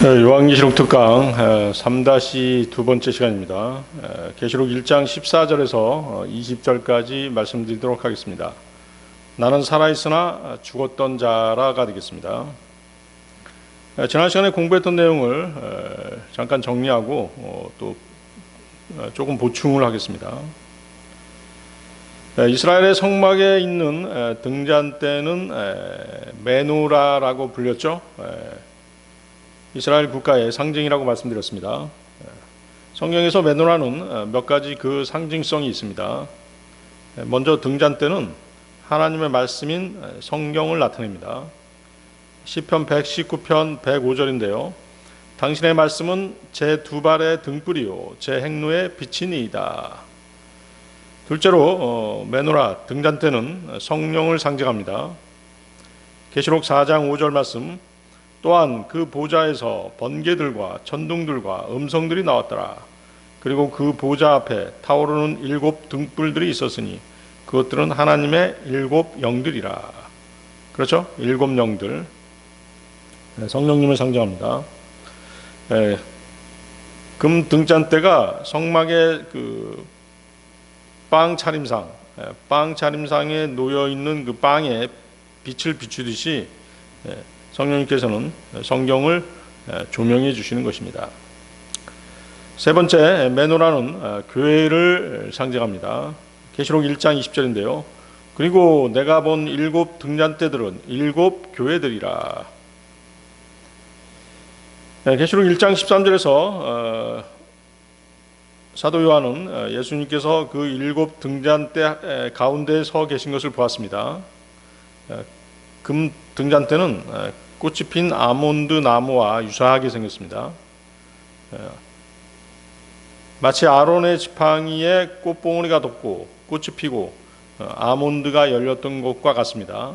요한계시록 특강 3-두 번째 시간입니다. 계시록 1장 14절에서 20절까지 말씀드리도록 하겠습니다. 나는 살아있으나 죽었던 자라가 되겠습니다. 지난 시간에 공부했던 내용을 잠깐 정리하고 또 조금 보충을 하겠습니다. 이스라엘의 성막에 있는 등잔대는 메노라라고 불렸죠. 이스라엘 국가의 상징이라고 말씀드렸습니다. 성경에서 메노라는 몇 가지 그 상징성이 있습니다. 먼저 등잔대는 하나님의 말씀인 성경을 나타냅니다. 시편 119편 105절인데요. 당신의 말씀은 제 두 발의 등불이요 제 행로의 빛이니이다. 둘째로 메노라 등잔대는 성령을 상징합니다. 계시록 4장 5절 말씀, 또한 그 보좌에서 번개들과 천둥들과 음성들이 나왔더라. 그리고 그 보좌 앞에 타오르는 7 등불들이 있었으니 그것들은 하나님의 7 영들이라. 그렇죠? 7 영들. 성령님을 상징합니다. 금 등잔대가 성막의 그 빵 차림상에 놓여 있는 그 빵에 빛을 비추듯이 성령님께서는 성경을 조명해 주시는 것입니다. 세 번째, 메노라는 교회를 상징합니다. 계시록 1장 20절인데요. 그리고 내가 본 7 등잔대들은 7 교회들이라. 계시록 1장 13절에서 사도 요한은 예수님께서 그 7 등잔대 가운데에 서 계신 것을 보았습니다. 금 등잔대는 꽃이 핀 아몬드 나무와 유사하게 생겼습니다. 마치 아론의 지팡이에 꽃봉오리가 돋고 꽃이 피고 아몬드가 열렸던 것과 같습니다.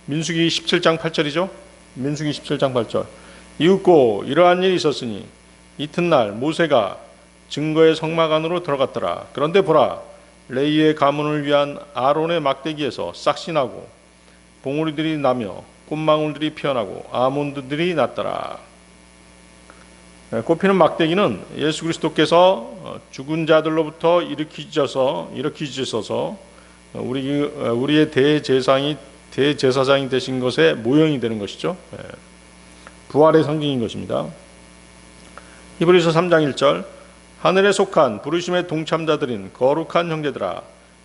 민수기 17장 8절이죠. 민수기 17장 8절. 이윽고 이러한 일이 있었으니 이튿날 모세가 증거의 성막 안으로 들어갔더라. 그런데 보라, 레위의 가문을 위한 아론의 막대기에서 싹이 나고 봉우리들이 나며 꽃망울들이 피어나고 아몬드들이 났더라. 꽃피는 막대기는 예수 그리스도께서 죽은 자들로부터 일으키셔서 우리의 대제사장이 되신 것의 모형이 되는 것이죠. 부활의 상징인 것입니다. 히브리서 3장 1절, 하늘에 속한 부르심의 동참자들인 거룩한 형제들아,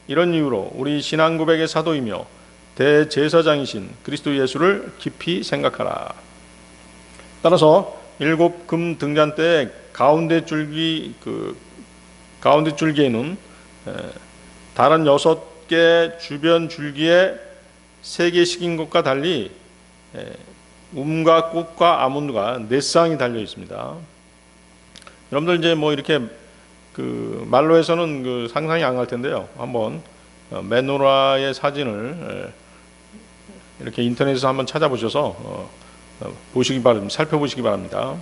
이런 이유로 우리 신앙 고백의 사도이며 대제사장이신 그리스도 예수를 깊이 생각하라. 따라서 7 금 등잔대의 가운데 줄기에는 다른 6개 주변 줄기에 3개씩인 것과 달리 꽃과 아몬드가 4쌍이 달려 있습니다. 여러분들 이제 뭐 이렇게 그 말로 해서는 그 상상이 안 갈 텐데요. 한번 메노라의 사진을 이렇게 인터넷에서 한번 찾아보셔서 살펴보시기 바랍니다.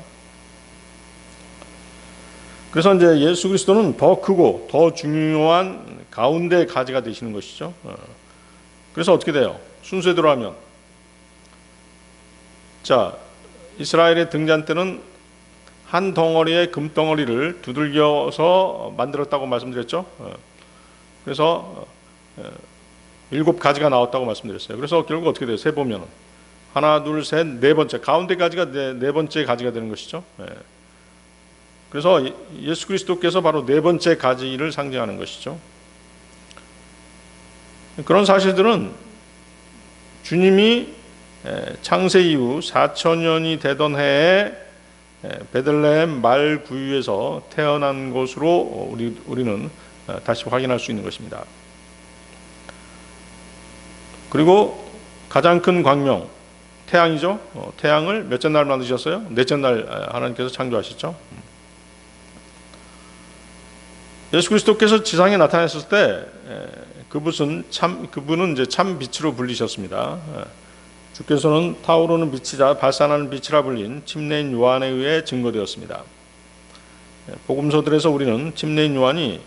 그래서 이제 예수 그리스도는 더 크고 더 중요한 가운데 가지가 되시는 것이죠. 그래서 어떻게 돼요? 순서대로 하면, 자, 이스라엘의 등잔대는 한 덩어리의 금덩어리를 두들겨서 만들었다고 말씀드렸죠. 그래서 7 가지가 나왔다고 말씀드렸어요. 그래서 결국 어떻게 돼요? 세 보면은 하나, 둘, 셋, 네 번째, 가운데 가지가 네 번째 가지가 되는 것이죠. 그래서 예수 그리스도께서 바로 네 번째 가지를 상징하는 것이죠. 그런 사실들은 주님이 창세 이후 4,000년이 되던 해에 베들레헴 말 구유에서 태어난 것으로 우리는 다시 확인할 수 있는 것입니다. 그리고 가장 큰 광명, 태양이죠. 태양을 몇째 날 만드셨어요? 넷째 날 하나님께서 창조하셨죠. 예수 그리스도께서 지상에 나타났을 때 그분은 이제 참 빛으로 불리셨습니다. 주께서는 타오르는 빛이자 발산하는 빛이라 불린 침례인 요한에 의해 증거되었습니다. 복음서들에서 우리는 침례인 요한이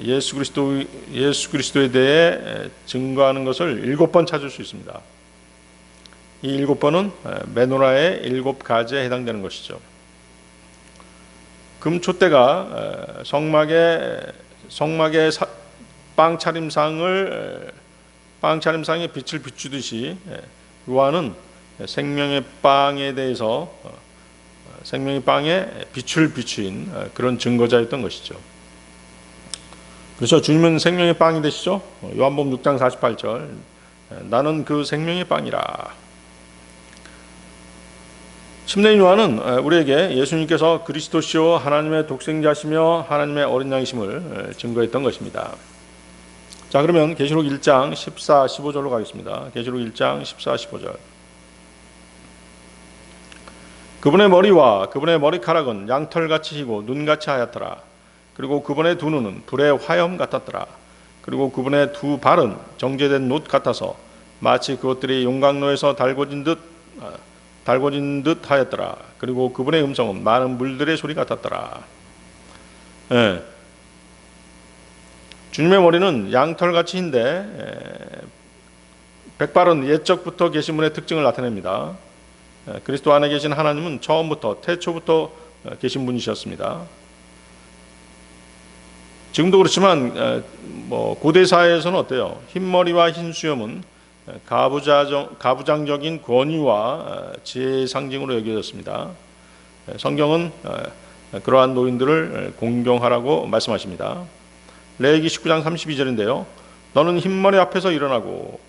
예수 그리스도에 대해 증거하는 것을 7번 찾을 수 있습니다. 이 7번은 메노라의 7가지에 해당되는 것이죠. 금촛대가 성막의 빵차림상에 빛을 비추듯이 요한은 생명의 빵에 대해서 생명의 빵에 빛을 비추인 그런 증거자였던 것이죠. 그래서 주님은 생명의 빵이 되시죠. 요한복음 6장 48절 나는 그 생명의 빵이라. 침례인 요한은 우리에게 예수님께서 그리스도시요 하나님의 독생자시며 하나님의 어린 양이심을 증거했던 것입니다. 자, 그러면 계시록 1장 14, 15절로 가겠습니다. 계시록 1장 14, 15절. 그분의 머리와 그분의 머리카락은 양털같이 희고 눈같이 하얗더라. 그리고 그분의 두 눈은 불의 화염 같았더라. 그리고 그분의 두 발은 정제된 놋 같아서 마치 그것들이 용광로에서 달궈진 듯 하였더라. 그리고 그분의 음성은 많은 물들의 소리 같았더라. 주님의 머리는 양털같이 흰데 백발은 옛적부터 계신 분의 특징을 나타냅니다. 그리스도 안에 계신 하나님은 처음부터 태초부터 계신 분이셨습니다. 지금도 그렇지만 고대 사회에서는 어때요? 흰머리와 흰 수염은 가부장적인 권위와 지혜의 상징으로 여겨졌습니다. 성경은 그러한 노인들을 공경하라고 말씀하십니다. 레위기 19장 32절인데요. 너는 흰머리 앞에서 일어나고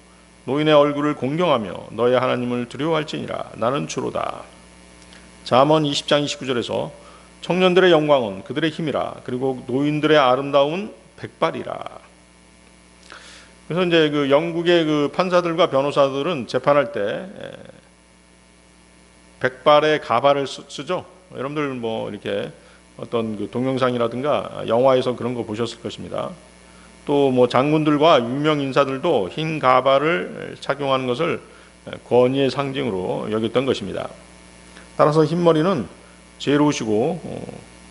노인의 얼굴을 공경하며 너의 하나님을 두려워할지니라. 나는 주로다. 잠언 20장 29절에서 청년들의 영광은 그들의 힘이라. 그리고 노인들의 아름다움은 백발이라. 그래서 이제 그 영국의 그 판사들과 변호사들은 재판할 때 백발의 가발을 쓰죠. 여러분들 이렇게 어떤 그 동영상이라든가 영화에서 그런 거 보셨을 것입니다. 또 장군들과 유명 인사들도 흰 가발을 착용하는 것을 권위의 상징으로 여겼던 것입니다. 따라서 흰머리는 지혜로우시고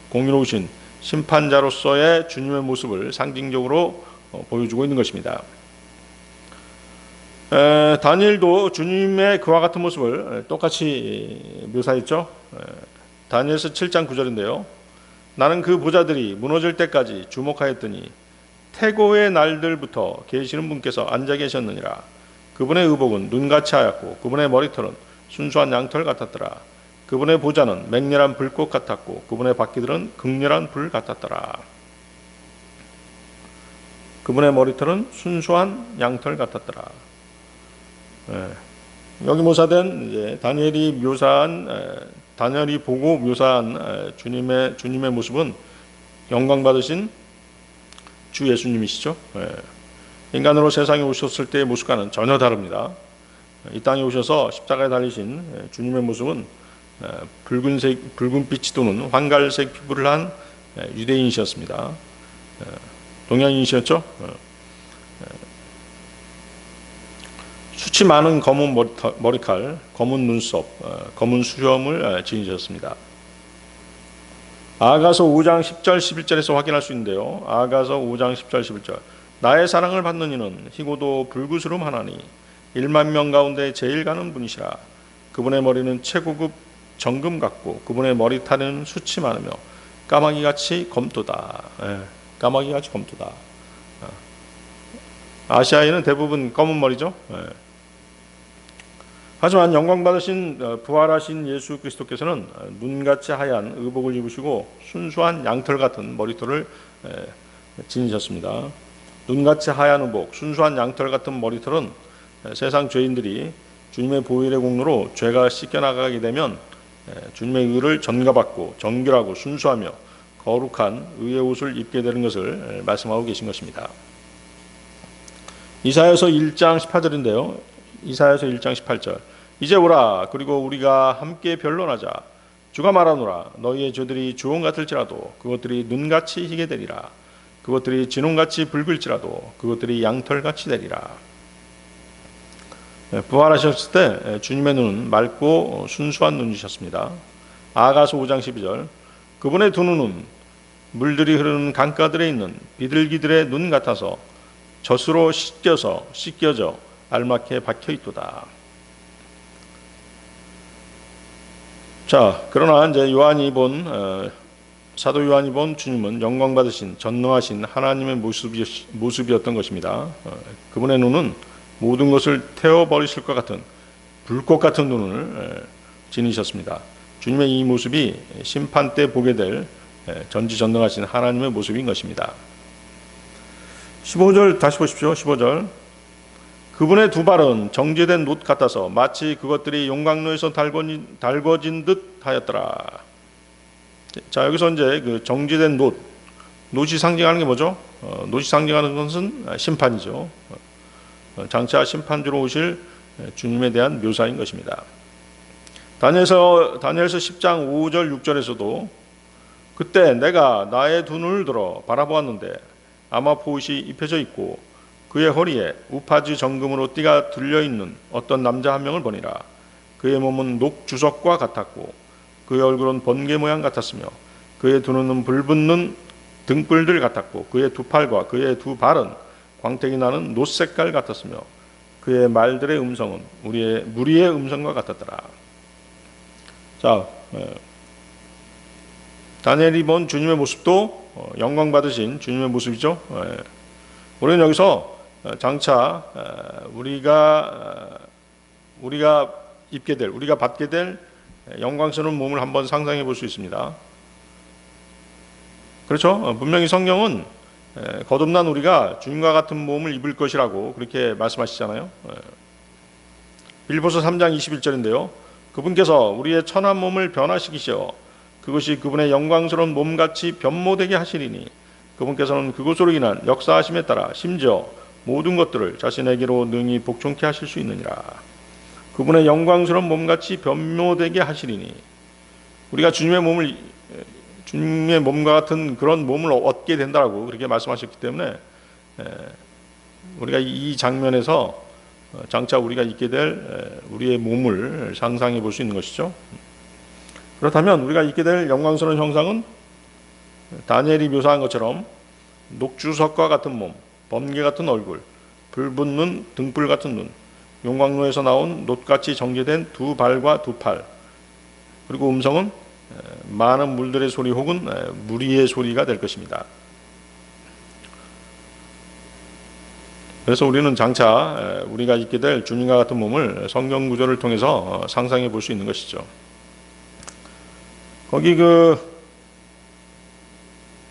공의로우신 심판자로서의 주님의 모습을 상징적으로 보여주고 있는 것입니다. 다니엘도 주님의 그와 같은 모습을 똑같이 묘사했죠. 다니엘서 7장 9절인데요. 나는 그 보좌들이 무너질 때까지 주목하였더니 태고의 날들부터 계시는 분께서 앉아 계셨느니라. 그분의 의복은 눈같이 하얗고 그분의 머리털은 순수한 양털 같았더라. 그분의 보좌는 맹렬한 불꽃 같았고 그분의 바퀴들은 극렬한 불 같았더라. 그분의 머리털은 순수한 양털 같았더라. 여기 묘사된 이제 다니엘이 보고 묘사한 주님의 모습은 영광 받으신 주 예수님이시죠. 인간으로 세상에 오셨을 때의 모습과는 전혀 다릅니다. 이 땅에 오셔서 십자가에 달리신 주님의 모습은 붉은빛이 도는 황갈색 피부를 한 유대인이셨습니다. 동양인이셨죠. 수치 많은 검은 머리칼, 검은 눈썹, 검은 수염을 지니셨습니다. 아가서 5장 10절 11절에서 확인할 수 있는데요. 아가서 5장 10절 11절 나의 사랑을 받는 이는 희고도 불구스름하나니 1만 명 가운데 제일 가는 분이시라. 그분의 머리는 최고급 정금 같고 그분의 머리털은 수치 많으며 까마귀같이 검도다. 까마귀같이 검도다. 아시아인은 대부분 검은 머리죠. 하지만 영광 받으신 부활하신 예수 그리스도께서는 눈같이 하얀 의복을 입으시고 순수한 양털 같은 머리털을 지니셨습니다. 눈같이 하얀 의복, 순수한 양털 같은 머리털은 세상 죄인들이 주님의 보혈의 공로로 죄가 씻겨나가게 되면 주님의 의를 전가받고 정결하고 순수하며 거룩한 의의 옷을 입게 되는 것을 말씀하고 계신 것입니다. 이사야서 1장 18절인데요. 이사야서 1장 18절 이제 오라 그리고 우리가 함께 변론하자. 주가 말하노라 너희의 죄들이 주홍 같을지라도 그것들이 눈같이 희게 되리라. 그것들이 진홍같이 붉을지라도 그것들이 양털같이 되리라. 부활하셨을 때 주님의 눈은 맑고 순수한 눈이셨습니다. 아가서 5장 12절 그분의 두 눈은 물들이 흐르는 강가들에 있는 비둘기들의 눈 같아서 젖으로 씻겨져 알맞게 박혀있도다. 자, 그러나 이제 사도 요한이 본 주님은 영광 받으신 전능하신 하나님의 모습이었던 것입니다. 그분의 눈은 모든 것을 태워버리실 것 같은 불꽃 같은 눈을 지니셨습니다. 주님의 이 모습이 심판 때 보게 될 전지전능하신 하나님의 모습인 것입니다. 15절 다시 보십시오. 15절. 그분의 두 발은 정제된 놋 같아서 마치 그것들이 용광로에서 달궈진 듯 하였더라. 자, 여기서 이제 그 정제된 놋이 상징하는 게 뭐죠? 놋이 상징하는 것은 심판이죠. 장차 심판주로 오실 주님에 대한 묘사인 것입니다. 다니엘서 10장 5절 6절에서도 그때 내가 나의 두 눈을 들어 바라보았는데 아마포옷이 입혀져 있고 그의 허리에 우파즈 정금으로 띠가 들려있는 어떤 남자 한 명을 보니라. 그의 몸은 녹주석과 같았고 그의 얼굴은 번개 모양 같았으며 그의 두 눈은 불붙는 등불들 같았고 그의 두 팔과 그의 두 발은 광택이 나는 놋 색깔 같았으며 그의 말들의 음성은 무리의 음성과 같았더라. 자, 다니엘이 본 주님의 모습도 영광 받으신 주님의 모습이죠. 우리는 여기서 장차 우리가 받게 될 영광스러운 몸을 한번 상상해 볼 수 있습니다. 그렇죠? 분명히 성경은 거듭난 우리가 주님과 같은 몸을 입을 것이라고 그렇게 말씀하시잖아요. 빌립보서 3장 21절인데요. 그분께서 우리의 천한 몸을 변화시키시어 그것이 그분의 영광스러운 몸같이 변모되게 하시리니 그분께서는 그것으로 인한 역사하심에 따라 심지어 모든 것들을 자신에게로 능히 복종케 하실 수 있느니라. 그분의 영광스러운 몸같이 변모되게 하시리니 우리가 주님의 몸과 같은 그런 몸을 얻게 된다고 그렇게 말씀하셨기 때문에 우리가 이 장면에서 장차 우리가 입게 될 우리의 몸을 상상해 볼 수 있는 것이죠. 그렇다면 우리가 입게 될 영광스러운 형상은 다니엘이 묘사한 것처럼 녹주석과 같은 몸, 번개 같은 얼굴, 불붙는 등불 같은 눈, 용광로에서 나온 놋같이 정제된 두 발과 두 팔, 그리고 음성은 많은 물들의 소리 혹은 무리의 소리가 될 것입니다. 그래서 우리는 장차 우리가 입게 될 주님과 같은 몸을 성경 구절을 통해서 상상해 볼 수 있는 것이죠. 거기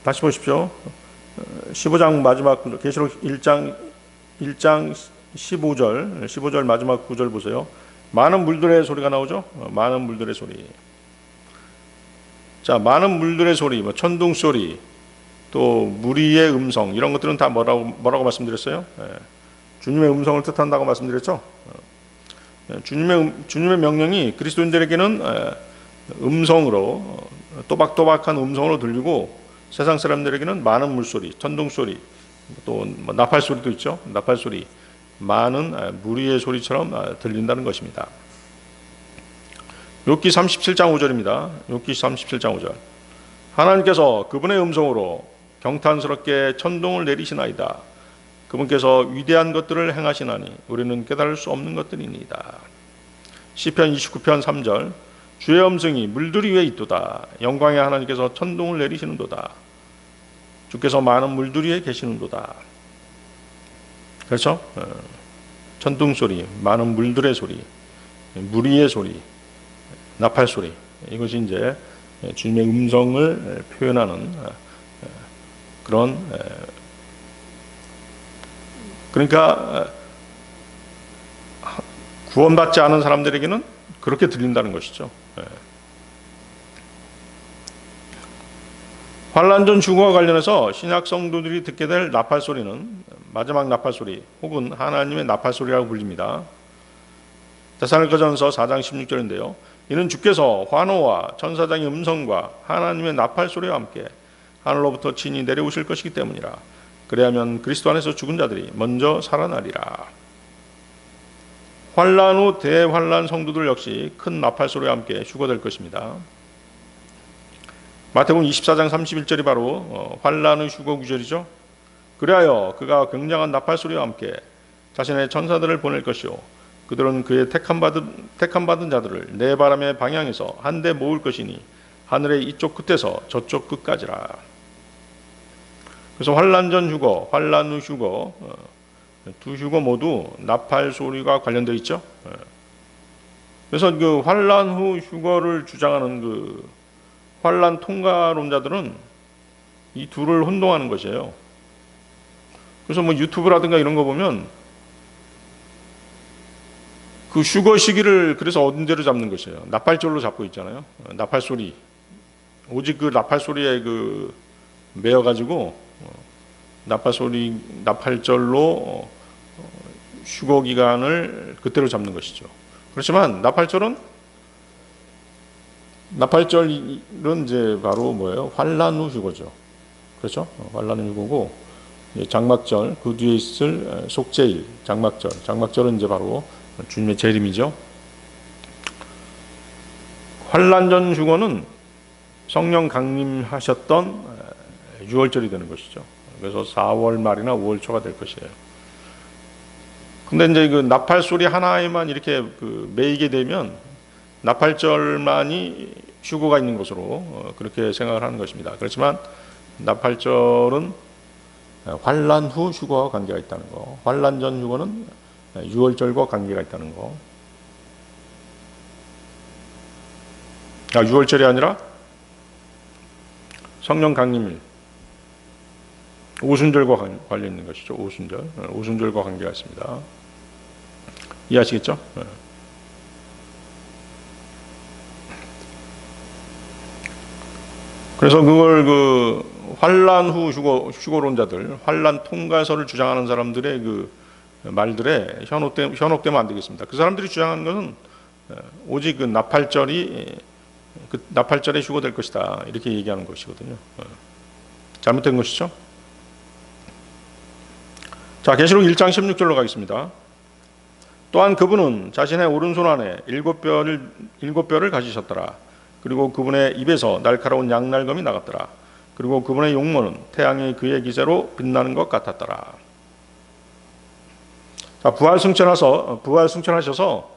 다시 보십시오. 15장 마지막 계시록 1장 15절 마지막 구절 보세요. 많은 물들의 소리가 나오죠. 많은 물들의 소리. 자, 많은 물들의 소리, 천둥 소리, 또 무리의 음성 이런 것들은 다 뭐라고 말씀드렸어요? 주님의 음성을 뜻한다고 말씀드렸죠. 주님의 명령이 그리스도인들에게는 음성으로 또박또박한 음성으로 들리고 세상 사람들에게는 많은 물소리, 천둥 소리, 또 나팔 소리도 있죠. 나팔 소리, 많은 무리의 소리처럼 들린다는 것입니다. 욥기 37장 5절입니다. 욥기 37장 5절. 하나님께서 그분의 음성으로 경탄스럽게 천둥을 내리시나이다. 그분께서 위대한 것들을 행하시나니 우리는 깨달을 수 없는 것들이니이다. 시편 29편 3절. 주의 음성이 물들이 위에 있도다. 영광의 하나님께서 천둥을 내리시는도다. 주께서 많은 물들 위에 계시는도다. 그렇죠? 천둥 소리, 많은 물들의 소리, 무리의 소리, 나팔 소리, 이것이 이제 주님의 음성을 표현하는 그런, 그러니까 구원받지 않은 사람들에게는 그렇게 들린다는 것이죠. 환난전 죽음과 관련해서 신약 성도들이 듣게 될 나팔 소리는 마지막 나팔 소리 혹은 하나님의 나팔 소리라고 불립니다. 데살로니가전서 4장 16절인데요. 이는 주께서 환호와 천사장의 음성과 하나님의 나팔 소리와 함께 하늘로부터 친히 내려오실 것이기 때문이라. 그래야면 그리스도 안에서 죽은 자들이 먼저 살아나리라. 환난 후 대환난 성도들 역시 큰 나팔 소리와 함께 휴거될 것입니다. 마태복음 24장 31절이 바로 환난 후 휴거 구절이죠. 그리하여 그가 굉장한 나팔 소리와 함께 자신의 천사들을 보낼 것이요 그들은 그의 택함받은 자들을 내 바람의 방향에서 한데 모을 것이니 하늘의 이쪽 끝에서 저쪽 끝까지라. 그래서 환란 전 휴거, 환란 후 휴거, 두 휴거 모두 나팔 소리가 관련되어 있죠. 그래서 그 환란 후 휴거를 주장하는 그 환란 통과론자들은 이 둘을 혼동하는 것이에요. 그래서 뭐 유튜브라든가 이런 거 보면 그 휴거 시기를 그래서 언제로 잡는 것이에요. 나팔절로 잡고 있잖아요. 나팔 소리. 오직 그 나팔 소리에 그 매여가지고 나팔절로 휴거 기간을 그때로 잡는 것이죠. 그렇지만 나팔절은 이제 바로 뭐예요? 환란 후 휴거죠. 그렇죠? 환란 후 휴거고 장막절 그 뒤에 있을 속죄일 장막절은 이제 바로 주님의 재림이죠. 환란 전 휴거는 성령 강림하셨던 6월절이 되는 것이죠. 그래서 4월 말이나 5월 초가 될 것이에요. 근데 이제 그 나팔 소리 하나에만 이렇게 그 매이게 되면 나팔절만이 휴거가 있는 것으로 그렇게 생각을 하는 것입니다. 그렇지만 나팔절은 환란 후 휴거와 관계가 있다는 거, 환란 전 휴거는 6월절과 관계가 있다는 거. 6월절이 아니라 성령 강림일, 오순절과 관련 있는 것이죠. 오순절과 관계가 있습니다. 이해하시겠죠? 그래서 그걸 그 환란 후 휴거론자들, 환란 통과서를 주장하는 사람들의 그 말들에 현혹되면 안 되겠습니다. 그 사람들이 주장하는 것은 오직 그 나팔절에 휴거될 것이다 이렇게 얘기하는 것이거든요. 잘못된 것이죠. 자, 계시록 1장 16절로 가겠습니다. 또한 그분은 자신의 오른손 안에 7뼈를 가지셨더라. 그리고 그분의 입에서 날카로운 양날검이 나갔더라. 그리고 그분의 용모는 태양이 그의 기세로 빛나는 것 같았더라. 자, 부활 승천하셔서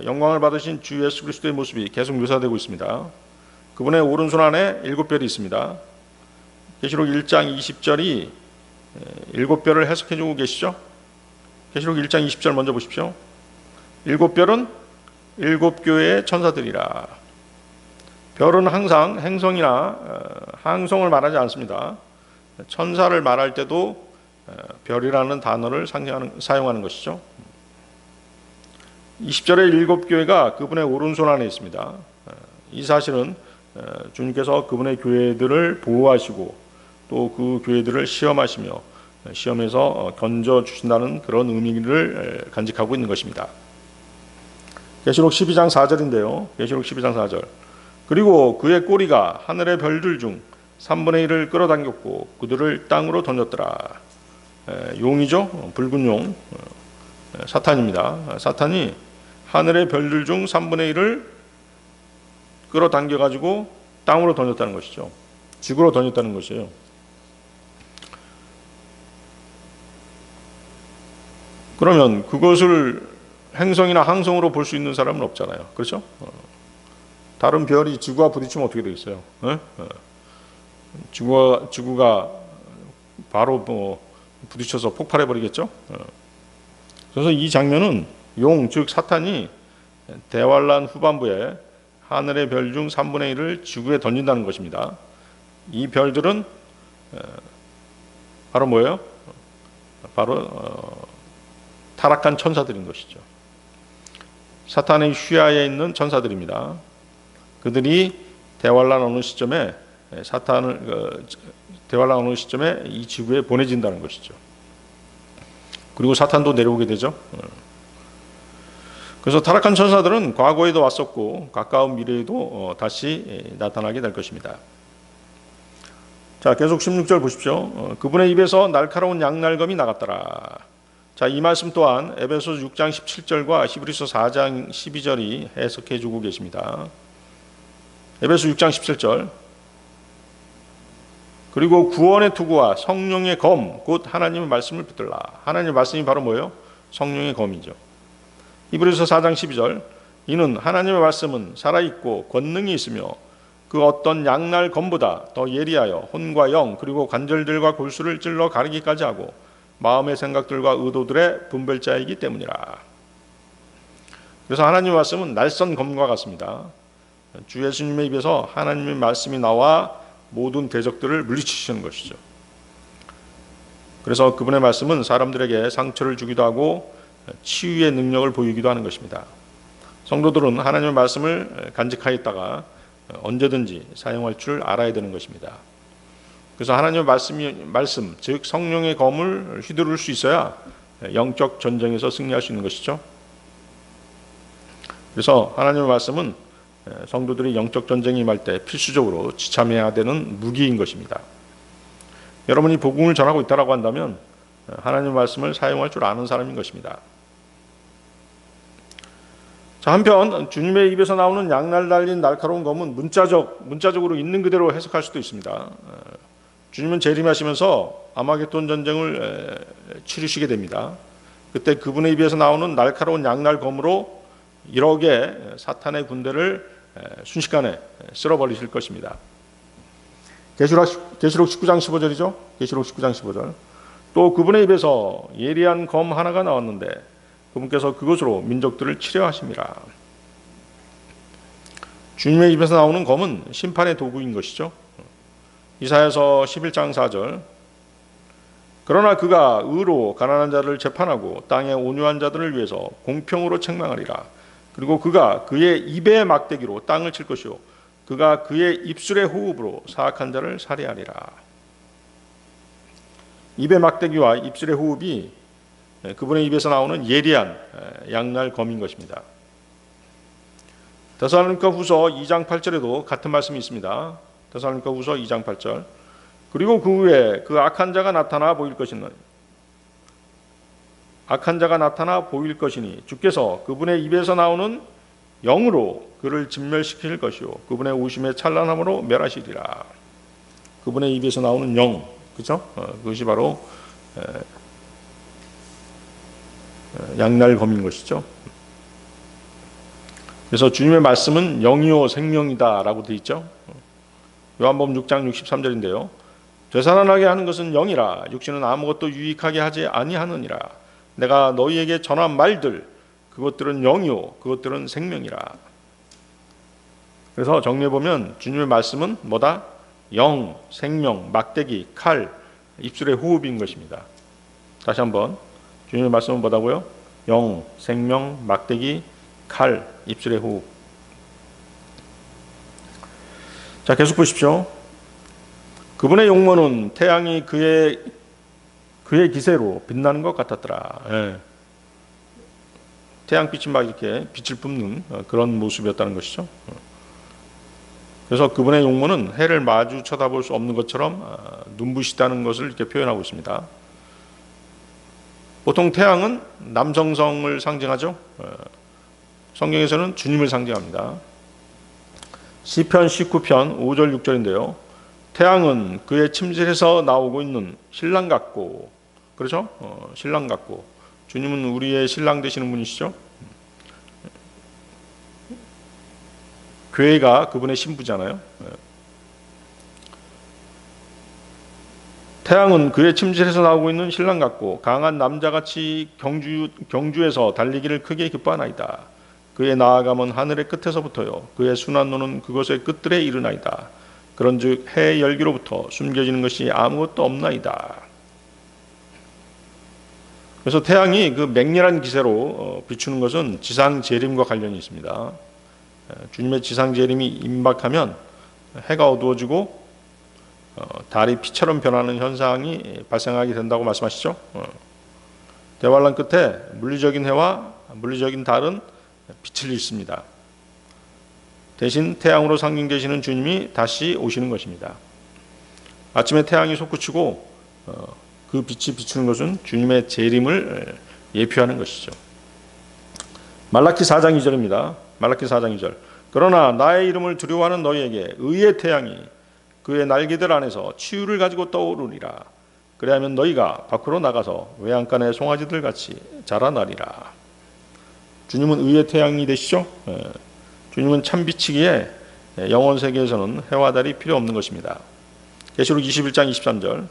영광을 받으신 주 예수 그리스도의 모습이 계속 묘사되고 있습니다. 그분의 오른손 안에 7뼈이 있습니다. 계시록 1장 20절이 7뼈를 해석해주고 계시죠? 계시록 1장 20절 먼저 보십시오. 7뼈는 7교회의 천사들이라. 별은 항상 행성이나 항성을 말하지 않습니다. 천사를 말할 때도 별이라는 단어를 사용하는 것이죠. 20절의 7교회가 그분의 오른손 안에 있습니다. 이 사실은 주님께서 그분의 교회들을 보호하시고 또 그 교회들을 시험하시며 시험에서 건져주신다는 그런 의미를 간직하고 있는 것입니다. 계시록 12장 4절인데요. 계시록 12장 4절. 그리고 그의 꼬리가 하늘의 별들 중 3분의 1을 끌어당겼고 그들을 땅으로 던졌더라. 용이죠. 붉은 용. 사탄입니다. 사탄이 하늘의 별들 중 3분의 1을 끌어당겨가지고 땅으로 던졌다는 것이죠. 지구로 던졌다는 것이에요. 그러면 그것을 행성이나 항성으로 볼 수 있는 사람은 없잖아요. 그렇죠? 다른 별이 지구와 부딪히면 어떻게 되겠어요? 지구가 바로 뭐 부딪혀서 폭발해 버리겠죠? 그래서 이 장면은 용, 즉 사탄이 대환란 후반부에 하늘의 별 중 3분의 1을 지구에 던진다는 것입니다. 이 별들은 바로 뭐예요? 바로 타락한 천사들인 것이죠. 사탄의 휘하에 있는 천사들입니다. 그들이 대환란 어느 시점에 이 지구에 보내진다는 것이죠. 그리고 사탄도 내려오게 되죠. 그래서 타락한 천사들은 과거에도 왔었고 가까운 미래에도 다시 나타나게 될 것입니다. 자, 계속 16절 보십시오. 그분의 입에서 날카로운 양날검이 나갔더라. 자, 이 말씀 또한 에베소서 6장 17절과 히브리서 4장 12절이 해석해 주고 계십니다. 에베소 6장 17절. 그리고 구원의 투구와 성령의 검, 곧 하나님의 말씀을 붙들라. 하나님의 말씀이 바로 뭐예요? 성령의 검이죠. 히브리서 4장 12절, 이는 하나님의 말씀은 살아있고 권능이 있으며 그 어떤 양날 검보다 더 예리하여 혼과 영 그리고 관절들과 골수를 찔러 가리기까지 하고 마음의 생각들과 의도들의 분별자이기 때문이라. 그래서 하나님의 말씀은 날선 검과 같습니다. 주 예수님의 입에서 하나님의 말씀이 나와 모든 대적들을 물리치시는 것이죠. 그래서 그분의 말씀은 사람들에게 상처를 주기도 하고 치유의 능력을 보이기도 하는 것입니다. 성도들은 하나님의 말씀을 간직하였다가 언제든지 사용할 줄 알아야 되는 것입니다. 그래서 하나님의 말씀, 즉 성령의 검을 휘두를 수 있어야 영적 전쟁에서 승리할 수 있는 것이죠. 그래서 하나님의 말씀은 성도들이 영적 전쟁이 임할 때 필수적으로 지참해야 되는 무기인 것입니다. 여러분이 복음을 전하고 있다고 한다면 하나님의 말씀을 사용할 줄 아는 사람인 것입니다. 자, 한편 주님의 입에서 나오는 양날 달린 날카로운 검은 문자적으로 있는 그대로 해석할 수도 있습니다. 주님은 재림하시면서 아마겟돈 전쟁을 치르시게 됩니다. 그때 그분의 입에서 나오는 날카로운 양날 검으로 1억의 사탄의 군대를 순식간에 쓸어버리실 것입니다. 계시록 19장 15절이죠. 계시록 19장 15절. 또 그분의 입에서 예리한 검 하나가 나왔는데 그분께서 그것으로 민족들을 치려하심이라. 주님의 입에서 나오는 검은 심판의 도구인 것이죠. 이사야서 11장 4절. 그러나 그가 의로 가난한 자를 재판하고 땅의 온유한 자들을 위해서 공평으로 책망하리라. 그리고 그가 그의 입의 막대기로 땅을 칠 것이요 그가 그의 입술의 호흡으로 사악한 자를 살해하리라. 입의 막대기와 입술의 호흡이 그분의 입에서 나오는 예리한 양날 검인 것입니다. 데살로니가 후서 2장 8절에도 같은 말씀이 있습니다. 데살로니가 후서 2장 8절. 그리고 그 후에 그 악한 자가 나타나 보일 것이니 주께서 그분의 입에서 나오는 영으로 그를 진멸시킬 것이요 그분의 오심의 찬란함으로 멸하시리라. 그분의 입에서 나오는 영, 그렇죠? 그것이 바로 양날검인 것이죠. 그래서 주님의 말씀은 영이요 생명이다라고 되어 있죠. 요한복음 6장 63절인데요. 되살아나게 하는 것은 영이라 육신은 아무것도 유익하게 하지 아니하느니라. 내가 너희에게 전한 말들 그것들은 영이요 그것들은 생명이라. 그래서 정리해 보면 주님의 말씀은 뭐다? 영, 생명, 막대기, 칼, 입술의 호흡인 것입니다. 다시 한번 주님의 말씀은 뭐다고요? 영, 생명, 막대기, 칼, 입술의 호흡. 자, 계속 보십시오. 그분의 용모는 태양이 그의 기세로 빛나는 것 같았더라. 예. 태양빛이 막 이렇게 빛을 뿜는 그런 모습이었다는 것이죠. 그래서 그분의 용모는 해를 마주 쳐다볼 수 없는 것처럼 눈부시다는 것을 이렇게 표현하고 있습니다. 보통 태양은 남성성을 상징하죠. 성경에서는 주님을 상징합니다. 시편 19편 5절 6절인데요. 태양은 그의 침실에서 나오고 있는 신랑 같고, 그렇죠? 신랑 같고. 주님은 우리의 신랑 되시는 분이시죠. 교회가 그분의 신부잖아요. 태양은 그의 침실에서 나오고 있는 신랑 같고 강한 남자같이 경주에서 달리기를 크게 기뻐하나이다. 그의 나아감은 하늘의 끝에서부터요 그의 순환로는 그것의 끝들에 이르나이다. 그런즉 해의 열기로부터 숨겨지는 것이 아무것도 없나이다. 그래서 태양이 그 맹렬한 기세로 비추는 것은 지상 재림과 관련이 있습니다. 주님의 지상 재림이 임박하면 해가 어두워지고 달이 피처럼 변하는 현상이 발생하게 된다고 말씀하시죠. 대환란 끝에 물리적인 해와 물리적인 달은 빛을 잃습니다. 대신 태양으로 상징되시는 주님이 다시 오시는 것입니다. 아침에 태양이 솟구치고 그 빛이 비추는 것은 주님의 재림을 예표하는 것이죠. 말라키 4장 2절입니다. 말라키 4장 2절. 그러나 나의 이름을 두려워하는 너희에게 의의 태양이 그의 날개들 안에서 치유를 가지고 떠오르리라. 그래야면 너희가 밖으로 나가서 외양간의 송아지들 같이 자라나리라. 주님은 의의 태양이 되시죠. 주님은 참 빛이기에 영원 세계에서는 해와 달이 필요 없는 것입니다. 계시록 21장 23절.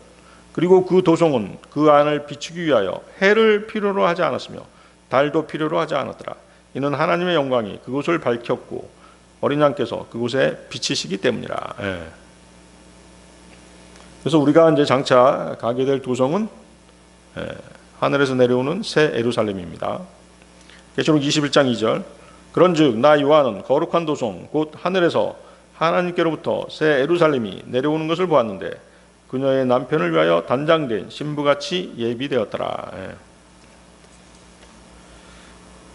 그리고 그 도성은 그 안을 비추기 위하여 해를 필요로 하지 않았으며 달도 필요로 하지 않았더라. 이는 하나님의 영광이 그곳을 밝혔고 어린 양께서 그곳에 비치시기 때문이라. 그래서 우리가 이제 장차 가게 될 도성은 하늘에서 내려오는 새 예루살렘입니다. 계시록 21장 2절. 그런즉 나 요한은 거룩한 도성 곧 하늘에서 하나님께로부터 새 예루살렘이 내려오는 것을 보았는데 그녀의 남편을 위하여 단장된 신부같이 예비되었더라.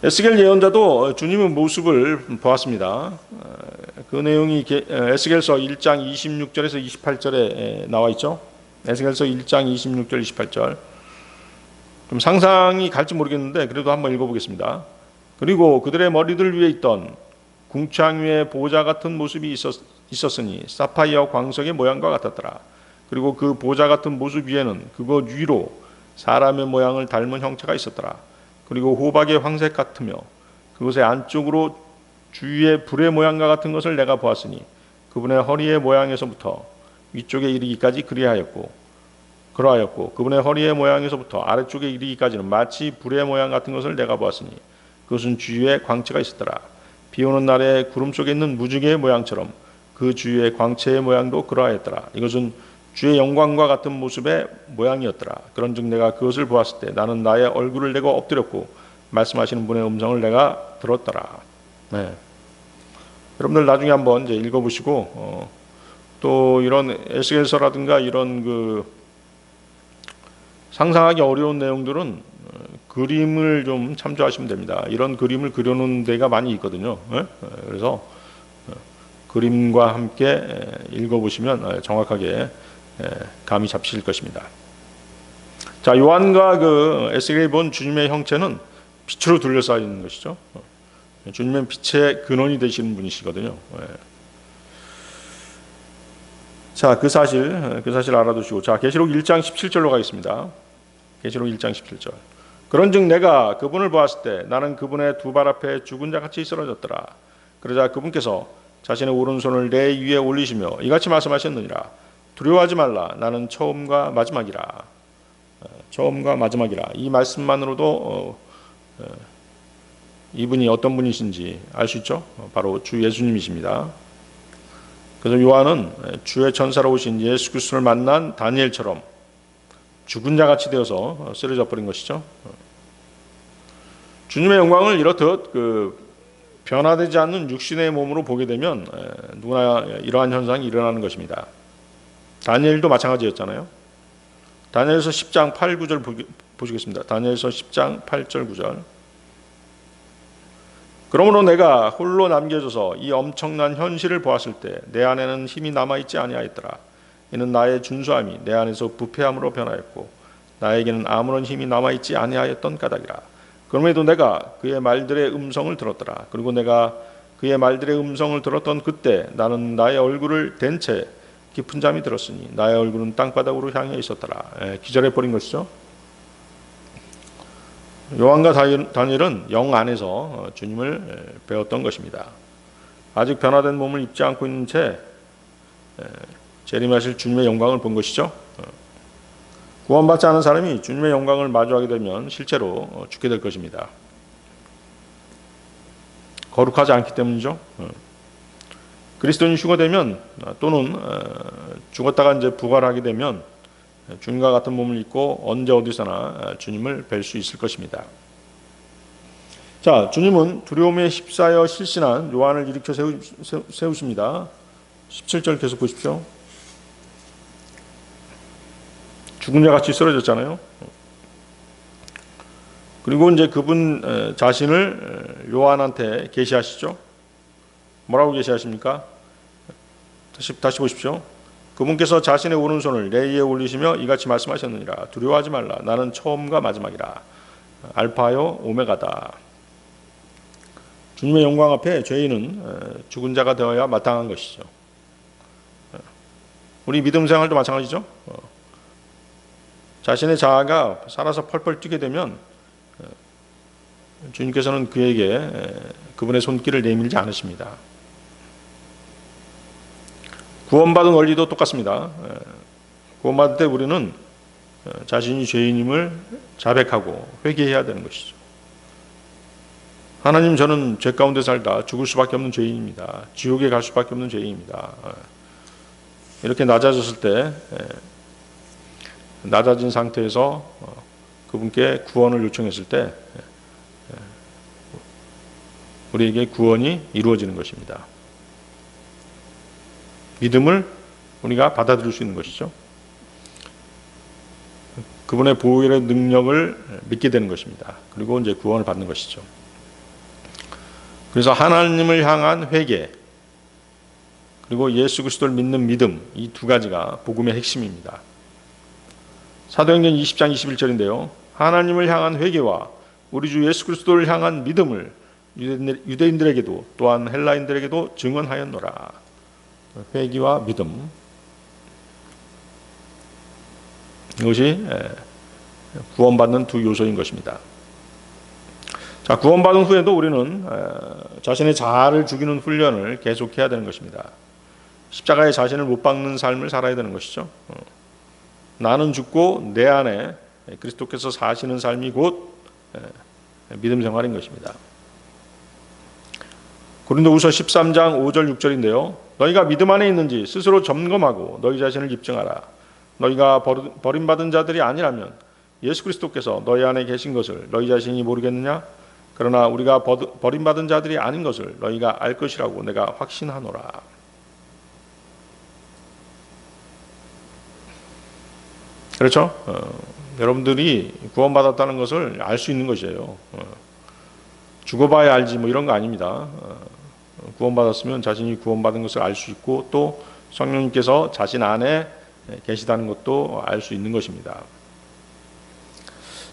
에스겔 예언자도 주님의 모습을 보았습니다. 그 내용이 에스겔서 1장 26절에서 28절에 나와 있죠. 에스겔서 1장 26절 28절. 좀 상상이 갈지 모르겠는데 그래도 한번 읽어보겠습니다. 그리고 그들의 머리들 위에 있던 궁창 위에 보좌 같은 모습이 있었으니 사파이어 광석의 모양과 같았더라. 그리고 그 보좌 같은 모습 위에는 그것 위로 사람의 모양을 닮은 형체가 있었더라. 그리고 호박의 황색 같으며 그것의 안쪽으로 주위의 불의 모양과 같은 것을 내가 보았으니 그분의 허리의 모양에서부터 위쪽에 이르기까지 그러하였고 그분의 허리의 모양에서부터 아래쪽에 이르기까지는 마치 불의 모양 같은 것을 내가 보았으니 그것은 주위에 광채가 있었더라. 비 오는 날에 구름 속에 있는 무지개의 모양처럼 그 주위의 광채의 모양도 그러하였더라. 이것은 주의 영광과 같은 모습의 모양이었더라. 그런즉 내가 그것을 보았을 때 나는 나의 얼굴을 내고 엎드렸고 말씀하시는 분의 음성을 내가 들었더라. 여러분들 나중에 한번 이제 읽어보시고 또 이런 에스겔서라든가 이런 그 상상하기 어려운 내용들은 그림을 좀 참조하시면 됩니다. 이런 그림을 그려놓은 데가 많이 있거든요. 그래서 그림과 함께 읽어보시면 정확하게 감이 잡히실 것입니다. 자, 요한과 그 에스겔이 본 주님의 형체는 빛으로 둘러싸여 있는 것이죠. 주님은 빛의 근원이 되시는 분이시거든요. 자, 그 사실 알아두시고, 자, 계시록 1장 17절로 가겠습니다. 계시록 1장 17절. 그런즉 내가 그분을 보았을 때 나는 그분의 두 발 앞에 죽은 자 같이 쓰러졌더라. 그러자 그분께서 자신의 오른손을 내 위에 올리시며 이같이 말씀하셨느니라. 두려워하지 말라. 나는 처음과 마지막이라. 처음과 마지막이라. 이 말씀만으로도 이분이 어떤 분이신지 알 수 있죠. 바로 주 예수님이십니다. 그래서 요한은 주의 천사로 오신 예수 그리스도를 만난 다니엘처럼 죽은 자같이 되어서 쓰러져 버린 것이죠. 주님의 영광을 이렇듯 변화되지 않는 육신의 몸으로 보게 되면 누구나 이러한 현상이 일어나는 것입니다. 다니엘도 마찬가지였잖아요. 다니엘서 10장 8, 9절 보시겠습니다. 다니엘서 10장 8절 9절. 그러므로 내가 홀로 남겨져서 이 엄청난 현실을 보았을 때 내 안에는 힘이 남아있지 아니하였더라. 이는 나의 준수함이 내 안에서 부패함으로 변하였고 나에게는 아무런 힘이 남아있지 아니하였던 까닭이라. 그럼에도 내가 그의 말들의 음성을 들었더라. 그리고 내가 그의 말들의 음성을 들었던 그때 나는 나의 얼굴을 댄 채 깊은 잠이 들었으니 나의 얼굴은 땅바닥으로 향해 있었더라. 기절해 버린 것이죠. 요한과 다니엘은 영 안에서 주님을 배웠던 것입니다. 아직 변화된 몸을 입지 않고 있는 채 재림하실 주님의 영광을 본 것이죠. 구원받지 않은 사람이 주님의 영광을 마주하게 되면 실제로 죽게 될 것입니다. 거룩하지 않기 때문이죠. 그리스도인이 휴거되면 또는 죽었다가 이제 부활하게 되면 주님과 같은 몸을 입고 언제 어디서나 주님을 뵐 수 있을 것입니다. 자, 주님은 두려움에 휩싸여 실신한 요한을 일으켜 세우십니다. 17절 계속 보십시오. 죽은 자 같이 쓰러졌잖아요. 그리고 이제 그분 자신을 요한한테 계시하시죠. 뭐라고 계시하십니까? 다시 보십시오. 그분께서 자신의 오른손을 내 위에 올리시며 이같이 말씀하셨느니라. 두려워하지 말라. 나는 처음과 마지막이라. 알파요 오메가다. 주님의 영광 앞에 죄인은 죽은 자가 되어야 마땅한 것이죠. 우리 믿음 생활도 마찬가지죠. 자신의 자아가 살아서 펄펄 뛰게 되면 주님께서는 그에게 그분의 손길을 내밀지 않으십니다. 구원받은 원리도 똑같습니다. 구원받을 때 우리는 자신이 죄인임을 자백하고 회개해야 되는 것이죠. 하나님, 저는 죄 가운데 살다 죽을 수밖에 없는 죄인입니다. 지옥에 갈 수밖에 없는 죄인입니다. 이렇게 낮아졌을 때, 낮아진 상태에서 그분께 구원을 요청했을 때 우리에게 구원이 이루어지는 것입니다. 믿음을 우리가 받아들일 수 있는 것이죠. 그분의 보혈의 능력을 믿게 되는 것입니다. 그리고 이제 구원을 받는 것이죠. 그래서 하나님을 향한 회개, 그리고 예수 그리스도를 믿는 믿음, 이 두 가지가 복음의 핵심입니다. 사도행전 20장 21절인데요. 하나님을 향한 회개와 우리 주 예수 그리스도를 향한 믿음을 유대인들에게도 또한 헬라인들에게도 증언하였노라. 회개와 믿음, 이것이 구원받는 두 요소인 것입니다. 자, 구원받은 후에도 우리는 자신의 자아를 죽이는 훈련을 계속해야 되는 것입니다. 십자가에 자신을 못 박는 삶을 살아야 되는 것이죠. 나는 죽고 내 안에 그리스도께서 사시는 삶이 곧 믿음 생활인 것입니다. 고린도후서 13장 5절 6절인데요. 너희가 믿음 안에 있는지 스스로 점검하고 너희 자신을 입증하라. 너희가 버림받은 자들이 아니라면 예수 그리스도께서 너희 안에 계신 것을 너희 자신이 모르겠느냐? 그러나 우리가 버림받은 자들이 아닌 것을 너희가 알 것이라고 내가 확신하노라. 그렇죠? 여러분들이 구원받았다는 것을 알 수 있는 것이에요. 죽어봐야 알지 뭐 이런 거 아닙니다. 구원받았으면 자신이 구원받은 것을 알 수 있고 또 성령님께서 자신 안에 계시다는 것도 알 수 있는 것입니다.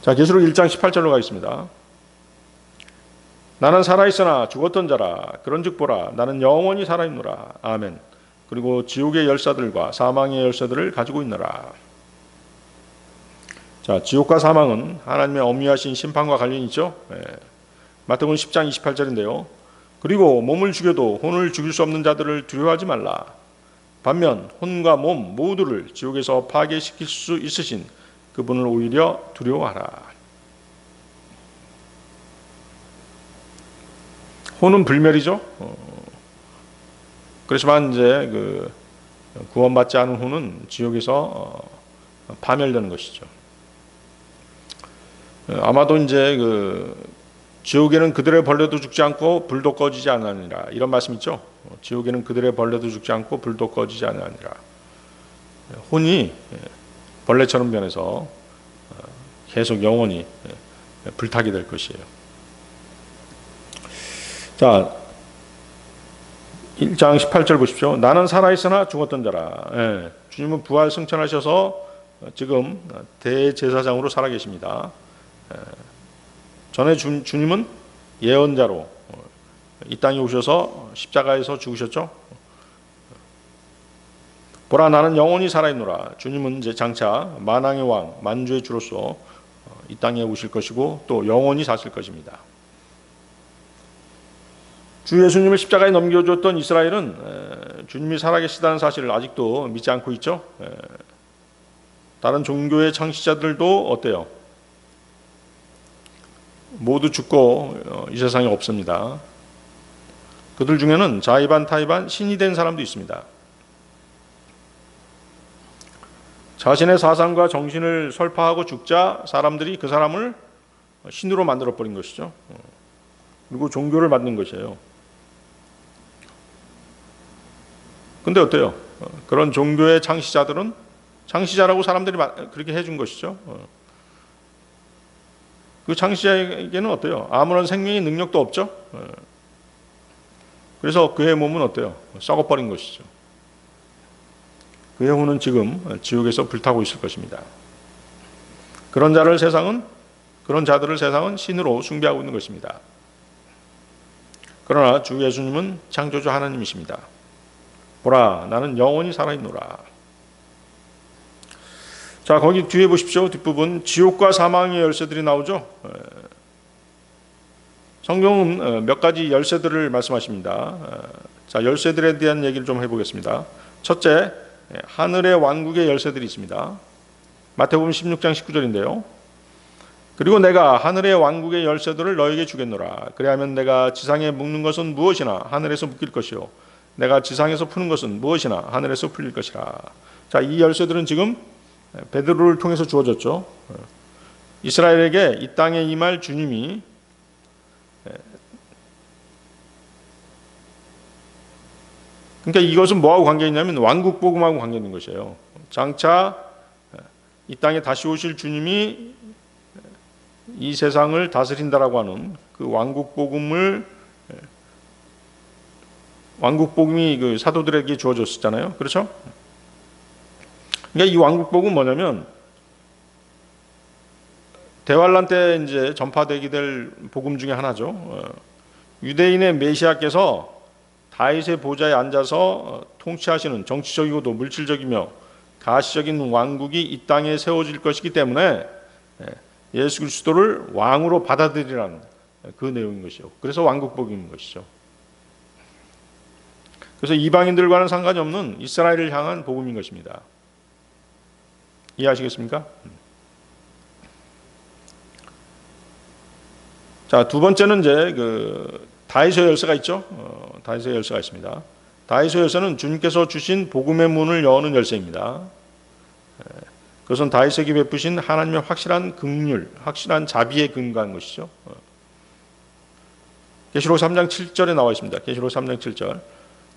자, 계시록 1장 18절로 가겠습니다. 나는 살아있으나 죽었던 자라. 그런즉 보라, 나는 영원히 살아있노라. 아멘. 그리고 지옥의 열사들과 사망의 열쇠들을 가지고 있노라. 자, 지옥과 사망은 하나님의 엄미하신 심판과 관련이 있죠. 마태복음 10장 28절인데요. 그리고 몸을 죽여도 혼을 죽일 수 없는 자들을 두려워하지 말라. 반면 혼과 몸 모두를 지옥에서 파괴시킬 수 있으신 그분을 오히려 두려워하라. 혼은 불멸이죠. 그렇지만 이제 구원받지 않은 혼은 지옥에서 파멸되는 것이죠. 아마도 이제 지옥에는 그들의 벌레도 죽지 않고 불도 꺼지지 않으니라, 이런 말씀 있죠. 지옥에는 그들의 벌레도 죽지 않고 불도 꺼지지 않으니라. 혼이 벌레처럼 변해서 계속 영원히 불타게 될 것이에요. 자, 1장 18절 보십시오. 나는 살아있으나 죽었던 자라. 주님은 부활 승천하셔서 지금 대제사장으로 살아계십니다. 전에 주님은 예언자로 이 땅에 오셔서 십자가에서 죽으셨죠. 보라, 나는 영원히 살아있노라. 주님은 이제 장차 만왕의 왕, 만주의 주로서 이 땅에 오실 것이고 또 영원히 사실 것입니다. 주 예수님을 십자가에 넘겨줬던 이스라엘은 주님이 살아계시다는 사실을 아직도 믿지 않고 있죠. 다른 종교의 창시자들도 어때요? 모두 죽고 이 세상에 없습니다. 그들 중에는 자의반 타의반 신이 된 사람도 있습니다. 자신의 사상과 정신을 설파하고 죽자 사람들이 그 사람을 신으로 만들어버린 것이죠. 그리고 종교를 만든 것이에요. 근데 어때요? 그런 종교의 창시자들은 창시자라고 사람들이 그렇게 해준 것이죠. 그 창시자에게는 어때요? 아무런 생명의 능력도 없죠. 그래서 그의 몸은 어때요? 썩어버린 것이죠. 그의 혼은 지금 지옥에서 불타고 있을 것입니다. 그런 자들을 세상은 신으로 숭배하고 있는 것입니다. 그러나 주 예수님은 창조주 하나님이십니다. 보라, 나는 영원히 살아있노라. 자, 거기 뒤에 보십시오. 뒷부분 지옥과 사망의 열쇠들이 나오죠. 성경은 몇 가지 열쇠들을 말씀하십니다. 자, 열쇠들에 대한 얘기를 좀 해보겠습니다. 첫째, 하늘의 왕국의 열쇠들이 있습니다. 마태복음 16장 19절인데요. 그리고 내가 하늘의 왕국의 열쇠들을 너에게 주겠노라. 그리하면 내가 지상에 묶는 것은 무엇이나 하늘에서 묶일 것이요 내가 지상에서 푸는 것은 무엇이나 하늘에서 풀릴 것이라. 자, 이 열쇠들은 지금 베드로를 통해서 주어졌죠. 이스라엘에게 이 땅에 임할 주님이 그러니까 이것은 뭐하고 관계 있냐면 왕국 복음하고 관계 있는 것이에요. 장차 이 땅에 다시 오실 주님이 이 세상을 다스린다라고 하는 그 왕국 복음이 그 사도들에게 주어졌었잖아요. 그렇죠? 그러니까 이 왕국 복음은 뭐냐면 대환란 때 이제 전파되게 될 복음 중에 하나죠. 유대인의 메시아께서 다윗의 보좌에 앉아서 통치하시는 정치적이고도 물질적이며 가시적인 왕국이 이 땅에 세워질 것이기 때문에 예수 그리스도를 왕으로 받아들이라는 그 내용인 것이요. 그래서 왕국 복음인 것이죠. 그래서 이방인들과는 상관이 없는 이스라엘을 향한 복음인 것입니다. 이해하시겠습니까? 자, 두 번째는 이제 그 다윗의 열쇠가 있죠. 다윗의 열쇠가 있습니다. 다윗의 열쇠는 주님께서 주신 복음의 문을 여는 열쇠입니다. 그것은 다윗에게 베푸신 하나님의 확실한 긍휼, 확실한 자비에 근거한 것이죠. 계시록 3장 7절에 나와 있습니다. 계시록 3장 7절.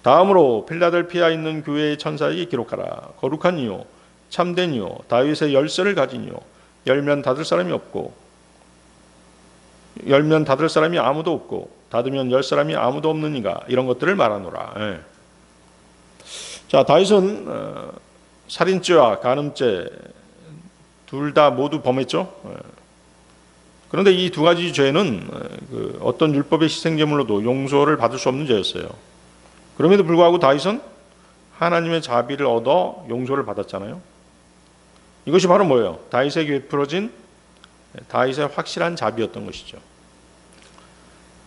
다음으로 필라델피아에 있는 교회의 천사에게 기록하라. 거룩한 이요 참된 이요 다윗의 열쇠를 가진 이요 열면 닫을 사람이 없고 열면 닫을 사람이 아무도 없고 닫으면 열 사람이 아무도 없는 이가 이런 것들을 말하노라. 예. 자, 다윗은 살인죄와 간음죄 둘 다 모두 범했죠. 그런데 이 두 가지 죄는 그 어떤 율법의 희생제물로도 용서를 받을 수 없는 죄였어요. 그럼에도 불구하고 다윗은 하나님의 자비를 얻어 용서를 받았잖아요. 이것이 바로 뭐예요? 다윗에게 베풀어진 다윗의 확실한 자비였던 것이죠.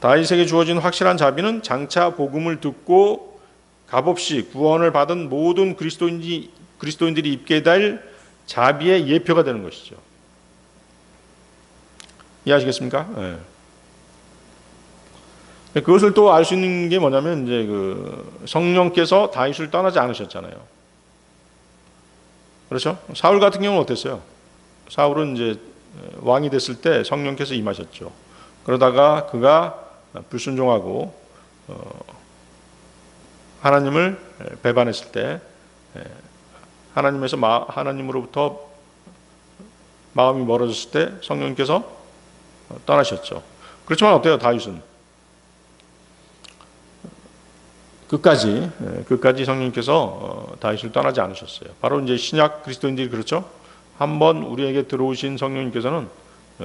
다윗에게 주어진 확실한 자비는 장차 복음을 듣고 값없이 구원을 받은 모든 그리스도인들이 입게 될 자비의 예표가 되는 것이죠. 이해하시겠습니까? 네. 그것을 또 알 수 있는 게 뭐냐면 이제 그 성령께서 다윗을 떠나지 않으셨잖아요. 그렇죠? 사울 같은 경우는 어땠어요? 사울은 이제 왕이 됐을 때 성령께서 임하셨죠. 그러다가 그가 불순종하고 하나님을 배반했을 때 하나님으로부터 마음이 멀어졌을 때 성령께서 떠나셨죠. 그렇지만 어때요? 다윗은 끝까지 성령께서 다윗을 떠나지 않으셨어요. 바로 이제 신약 그리스도인들이 그렇죠. 한번 우리에게 들어오신 성령님께서는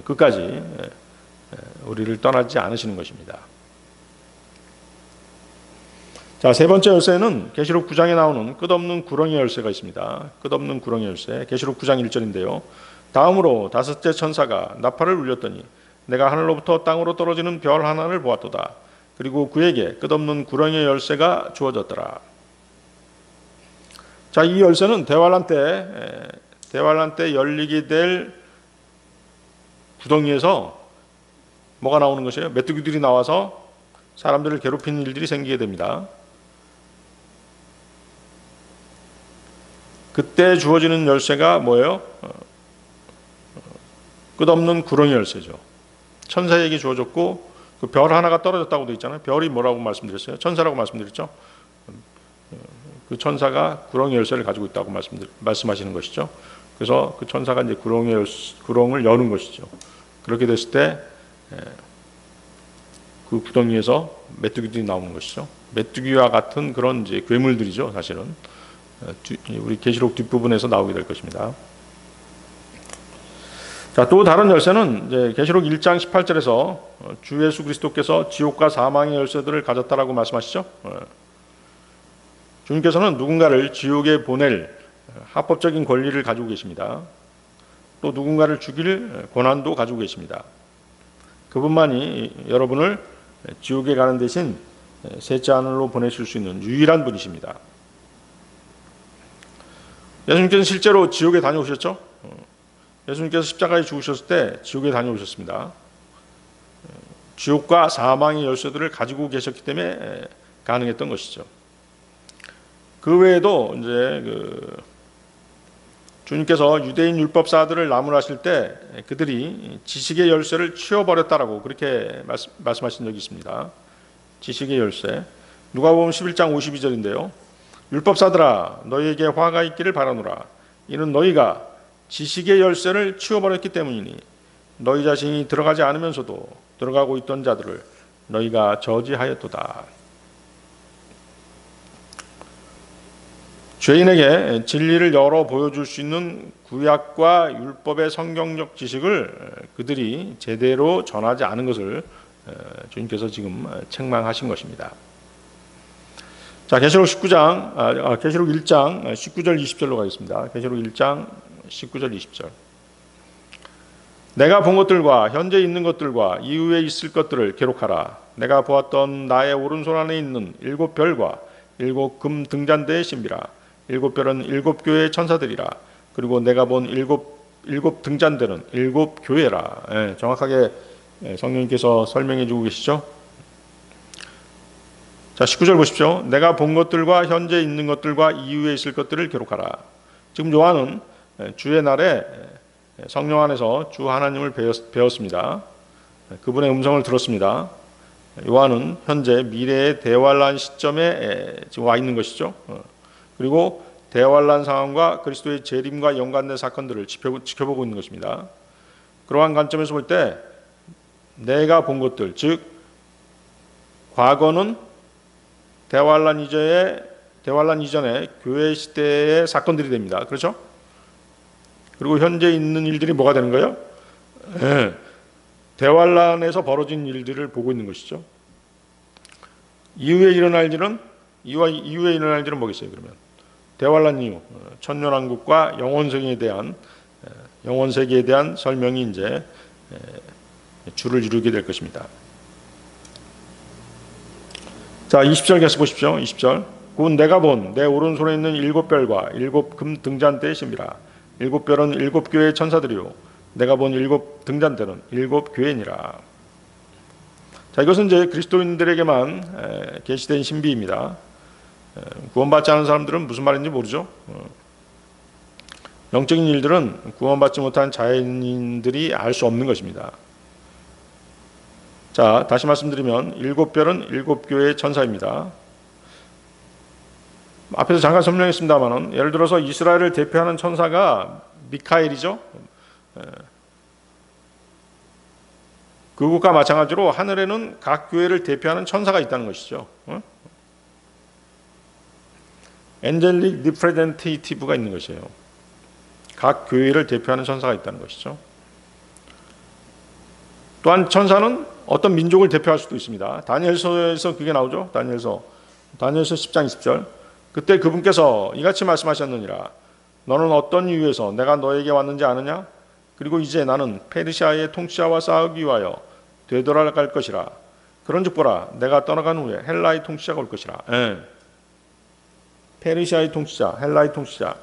끝까지 우리를 떠나지 않으시는 것입니다. 자, 세 번째 열쇠는 계시록 9장에 나오는 끝없는 구렁이 열쇠가 있습니다. 끝없는 구렁이 열쇠. 계시록 9장 1절인데요. 다음으로 다섯째 천사가 나팔을 울렸더니 내가 하늘로부터 땅으로 떨어지는 별 하나를 보았도다. 그리고 그에게 끝없는 구렁이의 열쇠가 주어졌더라. 자, 이 열쇠는 대환란 때 열리게 될 구덩이에서 뭐가 나오는 것이에요? 메뚜기들이 나와서 사람들을 괴롭히는 일들이 생기게 됩니다. 그때 주어지는 열쇠가 뭐예요? 끝없는 구렁이 열쇠죠. 천사에게 주어졌고 그 별 하나가 떨어졌다고 되어 있잖아요. 별이 뭐라고 말씀드렸어요? 천사라고 말씀드렸죠. 그 천사가 구렁이 열쇠를 가지고 있다고 말씀하시는 것이죠. 그래서 그 천사가 이제 구렁을 여는 것이죠. 그렇게 됐을 때 그 구덩이에서 메뚜기들이 나오는 것이죠. 메뚜기와 같은 그런 이제 괴물들이죠. 사실은 우리 계시록 뒷부분에서 나오게 될 것입니다. 자, 또 다른 열쇠는 이제 계시록 1장 18절에서 주 예수 그리스도께서 지옥과 사망의 열쇠들을 가졌다라고 말씀하시죠. 주님께서는 누군가를 지옥에 보낼 합법적인 권리를 가지고 계십니다. 또 누군가를 죽일 권한도 가지고 계십니다. 그분만이 여러분을 지옥에 가는 대신 셋째 하늘로 보내실 수 있는 유일한 분이십니다. 예수님께서는 실제로 지옥에 다녀오셨죠? 예수님께서 십자가에 죽으셨을 때 지옥에 다녀오셨습니다. 지옥과 사망의 열쇠들을 가지고 계셨기 때문에 가능했던 것이죠. 그 외에도 이제 주님께서 유대인 율법사들을 나무라실 때 그들이 지식의 열쇠를 치워버렸다라고 그렇게 말씀하신 적이 있습니다. 지식의 열쇠. 누가복음 11장 52절인데요. 율법사들아 너희에게 화가 있기를 바라노라. 이는 너희가 지식의 열쇠를 치워버렸기 때문이니 너희 자신이 들어가지 않으면서도 들어가고 있던 자들을 너희가 저지하였도다. 죄인에게 진리를 열어 보여줄 수 있는 구약과 율법의 성경적 지식을 그들이 제대로 전하지 않은 것을 주님께서 지금 책망하신 것입니다. 자, 계시록 1장 19절 20절로 가겠습니다. 계시록 1장 19절 20절. 내가 본 것들과 현재 있는 것들과 이후에 있을 것들을 기록하라. 내가 보았던 나의 오른손 안에 있는 7별과 7금 등잔대의 신비라. 7별은 7교회의 천사들이라. 그리고 내가 본 7 등잔대는 7교회라. 정확하게 성령님께서 설명해 주고 계시죠. 자, 19절 보십시오. 내가 본 것들과 현재 있는 것들과 이후에 있을 것들을 기록하라. 지금 요한은 주의 날에 성령 안에서 주 하나님을 배웠습니다. 그분의 음성을 들었습니다. 요한은 현재 미래의 대환란 시점에 지금 와 있는 것이죠. 그리고 대환란 상황과 그리스도의 재림과 연관된 사건들을 지켜보고 있는 것입니다. 그러한 관점에서 볼 때 내가 본 것들, 즉 과거는 대환란 이전에 교회 시대의 사건들이 됩니다. 그렇죠? 그리고 현재 있는 일들이 뭐가 되는 거예요? 대환란에서 벌어진 일들을 보고 있는 것이죠. 이후에 일어날 일은 뭐겠어요? 그러면 대환란 이후 천년왕국과 영원 세계에 대한 설명이 이제 주를 이루게 될 것입니다. 자, 20절 계속 보십시오. 20절. 곧 내가 본 내 오른손에 있는 7별과 7금 등잔대의 신비라. 7별은 7교회의 천사들이요 내가 본 7 등잔대는 7교회니라. 자, 이것은 이제 그리스도인들에게만 계시된 신비입니다. 구원받지 않은 사람들은 무슨 말인지 모르죠. 영적인 일들은 구원받지 못한 자연인들이 알 수 없는 것입니다. 자, 다시 말씀드리면 7별은 7교회의 천사입니다. 앞에서 잠깐 설명했습니다만 예를 들어서 이스라엘을 대표하는 천사가 미카엘이죠. 그것과 마찬가지로 하늘에는 각 교회를 대표하는 천사가 있다는 것이죠. 엔젤릭 리프레젠테이티브가 있는 것이에요. 각 교회를 대표하는 천사가 있다는 것이죠. 또한 천사는 어떤 민족을 대표할 수도 있습니다. 다니엘서에서 그게 나오죠. 다니엘서 10장 20절. 그때 그분께서 이같이 말씀하셨느니라. 너는 어떤 이유에서 내가 너에게 왔는지 아느냐? 그리고 이제 나는 페르시아의 통치자와 싸우기 위하여 되돌아갈 것이라. 그런즉 보라, 내가 떠나간 후에 헬라의 통치자가 올 것이라. 페르시아의 통치자, 헬라의 통치자.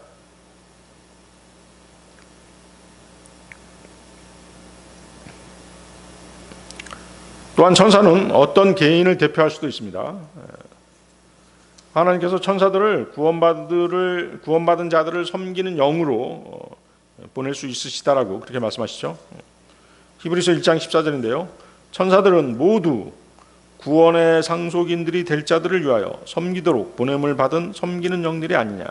또한 천사는 어떤 개인을 대표할 수도 있습니다. 하나님께서 천사들을 구원받은 자들을 섬기는 영으로 보낼 수 있으시다라고 그렇게 말씀하시죠. 히브리서 1장 14절인데요. 천사들은 모두 구원의 상속인들이 될 자들을 위하여 섬기도록 보냄을 받은 섬기는 영들이 아니냐.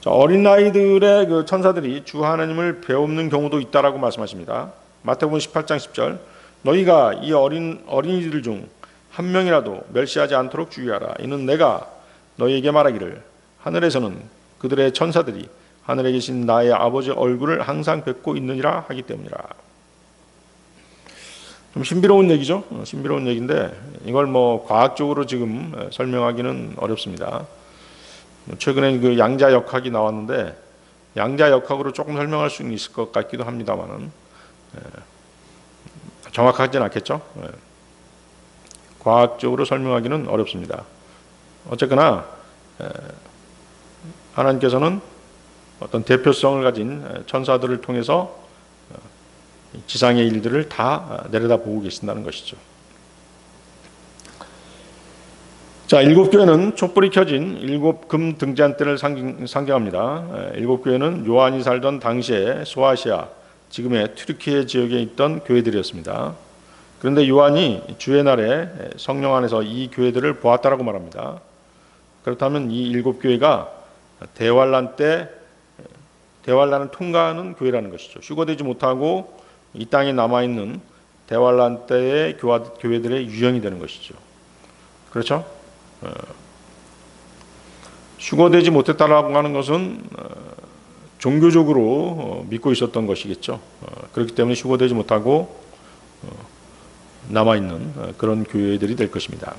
자, 어린 아이들의 그 천사들이 주 하나님을 배우는 경우도 있다라고 말씀하십니다. 마태복음 18장 10절. 너희가 이 어린이들 중 한 명이라도 멸시하지 않도록 주의하라. 이는 내가 너희에게 말하기를 하늘에서는 그들의 천사들이 하늘에 계신 나의 아버지 얼굴을 항상 뵙고 있느니라 하기 때문이라. 좀 신비로운 얘기죠. 신비로운 얘기인데 이걸 뭐 과학적으로 지금 설명하기는 어렵습니다. 최근에 그 양자역학이 나왔는데 양자역학으로 조금 설명할 수는 있을 것 같기도 합니다만은 정확하진 않겠죠. 과학적으로 설명하기는 어렵습니다. 어쨌거나 하나님께서는 어떤 대표성을 가진 천사들을 통해서 지상의 일들을 다 내려다보고 계신다는 것이죠. 자, 일곱 교회는 촛불이 켜진 일곱 금 등잔대를 상징합니다. 일곱 교회는 요한이 살던 당시에 소아시아, 지금의 튀르키예 지역에 있던 교회들이었습니다. 그런데 요한이 주의 날에 성령 안에서 이 교회들을 보았다라고 말합니다. 그렇다면 이 일곱 교회가 대환란 대환란을 통과하는 교회라는 것이죠. 휴거되지 못하고 이 땅에 남아있는 대환란 때의 교회들의 유형이 되는 것이죠. 그렇죠? 휴거되지 못했다라고 하는 것은 종교적으로 믿고 있었던 것이겠죠. 그렇기 때문에 휴거되지 못하고 남아있는 그런 교회들이 될 것입니다.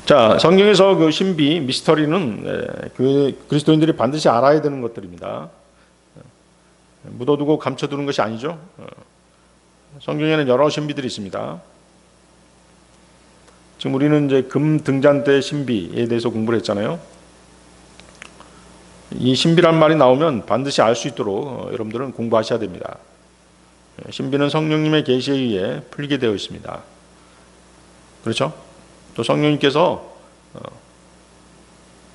자, 성경에서 그 신비, 미스터리는 그리스도인들이 반드시 알아야 되는 것들입니다. 묻어두고 감춰두는 것이 아니죠. 성경에는 여러 신비들이 있습니다. 지금 우리는 이제 금 등잔대 신비에 대해서 공부를 했잖아요. 이 신비란 말이 나오면 반드시 알 수 있도록 여러분들은 공부하셔야 됩니다. 신비는 성령님의 계시에 의해 풀리게 되어 있습니다. 그렇죠? 또 성령님께서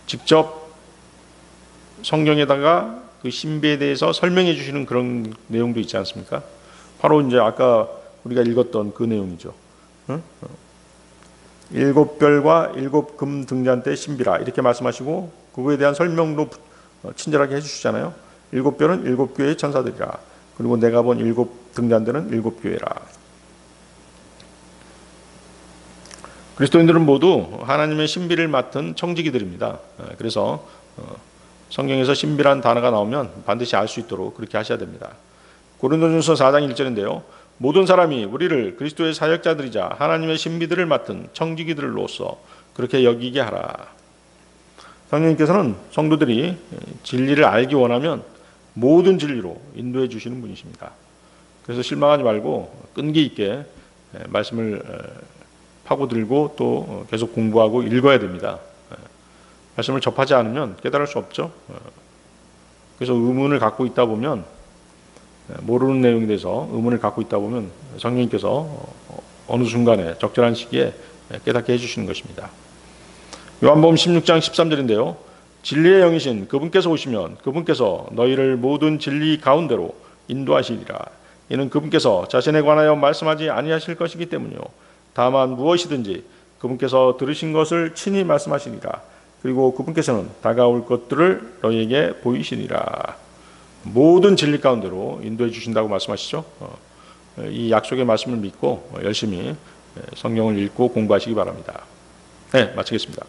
직접 성경에다가 그 신비에 대해서 설명해 주시는 그런 내용도 있지 않습니까? 바로 이제 아까 우리가 읽었던 그 내용이죠. 일곱 별과 일곱 금 등잔대 신비라 이렇게 말씀하시고 그거에 대한 설명도 친절하게 해주시잖아요. 일곱 별은 일곱 교회의 천사들이라. 그리고 내가 본 일곱 등잔대는 일곱 교회라. 그리스도인들은 모두 하나님의 신비를 맡은 청지기들입니다. 그래서 성경에서 신비란 단어가 나오면 반드시 알 수 있도록 그렇게 하셔야 됩니다. 고린도전서 4장 1절인데요. 모든 사람이 우리를 그리스도의 사역자들이자 하나님의 신비들을 맡은 청지기들로서 그렇게 여기게 하라. 성령님께서는 성도들이 진리를 알기 원하면 모든 진리로 인도해 주시는 분이십니다. 그래서 실망하지 말고 끈기 있게 말씀을 파고들고 또 계속 공부하고 읽어야 됩니다. 말씀을 접하지 않으면 깨달을 수 없죠. 그래서 의문을 갖고 있다 보면 모르는 내용에 대해서 의문을 갖고 있다 보면 성령님께서 어느 순간에 적절한 시기에 깨닫게 해주시는 것입니다. 요한복음 16장 13절인데요. 진리의 영이신 그분께서 오시면 그분께서 너희를 모든 진리 가운데로 인도하시리라. 이는 그분께서 자신에 관하여 말씀하지 아니하실 것이기 때문이요. 다만 무엇이든지 그분께서 들으신 것을 친히 말씀하시니라. 그리고 그분께서는 다가올 것들을 너희에게 보이시니라. 모든 진리 가운데로 인도해 주신다고 말씀하시죠. 이 약속의 말씀을 믿고 열심히 성경을 읽고 공부하시기 바랍니다. 네, 마치겠습니다.